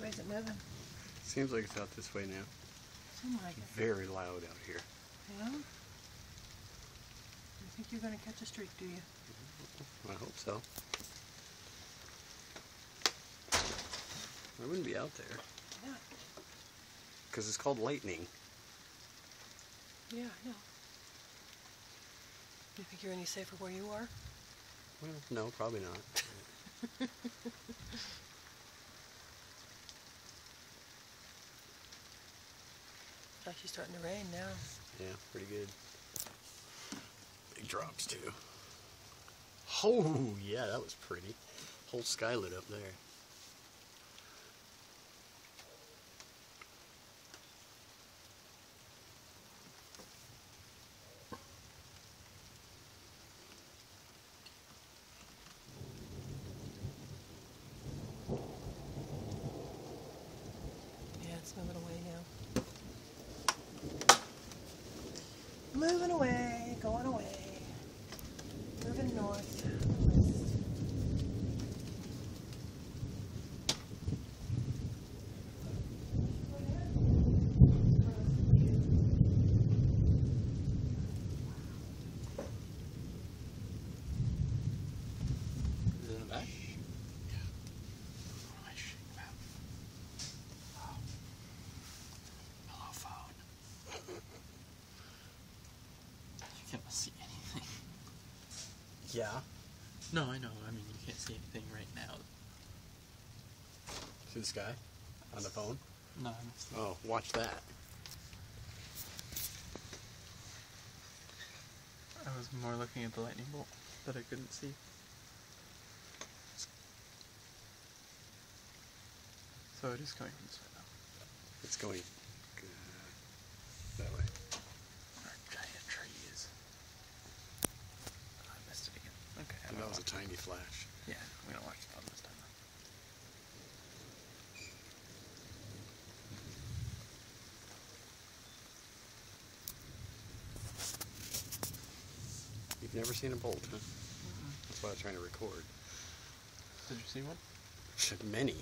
is it moving? Seems like it's out this way now. Seems like it. Very loud out here. Yeah? You think you're going to catch a streak, do you? I hope so. I wouldn't be out there. Yeah. Because it's called lightning. Yeah, I know. You think you're any safer where you are? Well, no, probably not. It's actually starting to rain now. Yeah, pretty good. Big drops too. Oh, yeah, that was pretty. Whole sky lit up there. Yeah, it's moving away now. Moving away, going away. Moving north. Is it in the back? You can't see anything. Yeah. No, I know. I mean, you can't see anything right now. See the sky? On the phone? No, I missed it. Oh, watch that. I was more looking at the lightning bolt that I couldn't see. So it is coming from this way now. It's going that way. Our giant trees. I missed it again. Okay. And that was a tiny flash. Yeah, we don't watch the phone this time. You've never seen a bolt, huh? That's why I was trying to record. Did you see one? Many.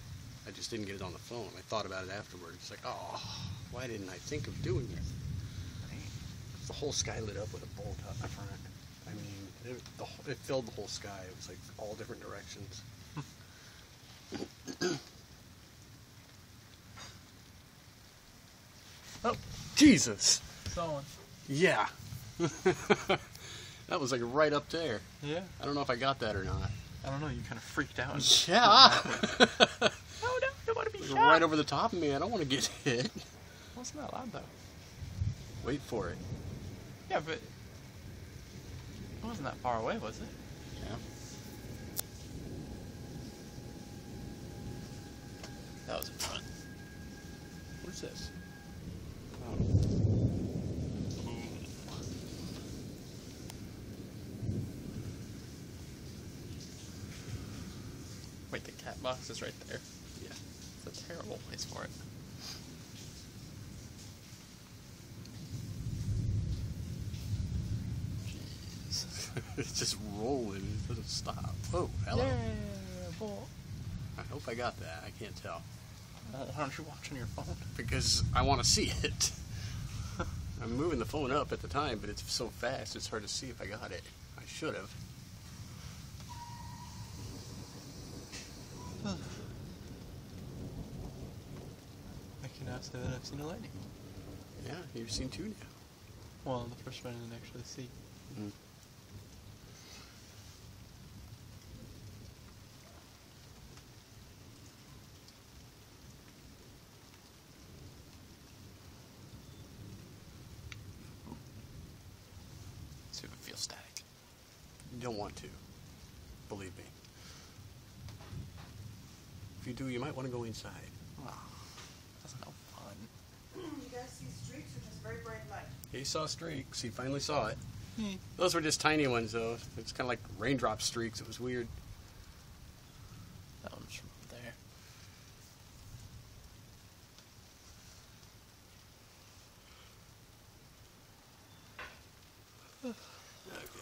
I just didn't get it on the phone. I thought about it afterwards. It's like, oh, why didn't I think of doing this? The whole sky lit up with a bolt out in front. I mean, it filled the whole sky. It was like all different directions. Oh, Jesus! Saw one. Yeah. That was like right up there. Yeah. I don't know if I got that or not. I don't know. You kind of freaked out. Yeah. Oh no! I don't want to be Like shot. right over the top of me. I don't want to get hit. Wasn't that loud though? Wait for it. Yeah, but it wasn't that far away, was it? Yeah. That was fun. What is this? Oh. Wait, the cat box is right there. Yeah. It's a terrible place for it. Jeez. It's just rolling. It doesn't stop. Oh, hello. Yeah, boy. I hope I got that. I can't tell. Why don't you watch on your phone? Because I want to see it. I'm moving the phone up at the time, but it's so fast it's hard to see if I got it. I should have. I can now say that I've seen a lightning. Yeah, you've seen two now. Well, the first one I didn't actually see. Mm. See if it feels static. You don't want to. Believe me. If you do, you might want to go inside. Oh, that's no fun. You guys see streaks or just very bright light? He saw streaks. He finally saw it. Hmm. Those were just tiny ones, though. It's kind of like raindrop streaks. It was weird. That one's from there. Okay.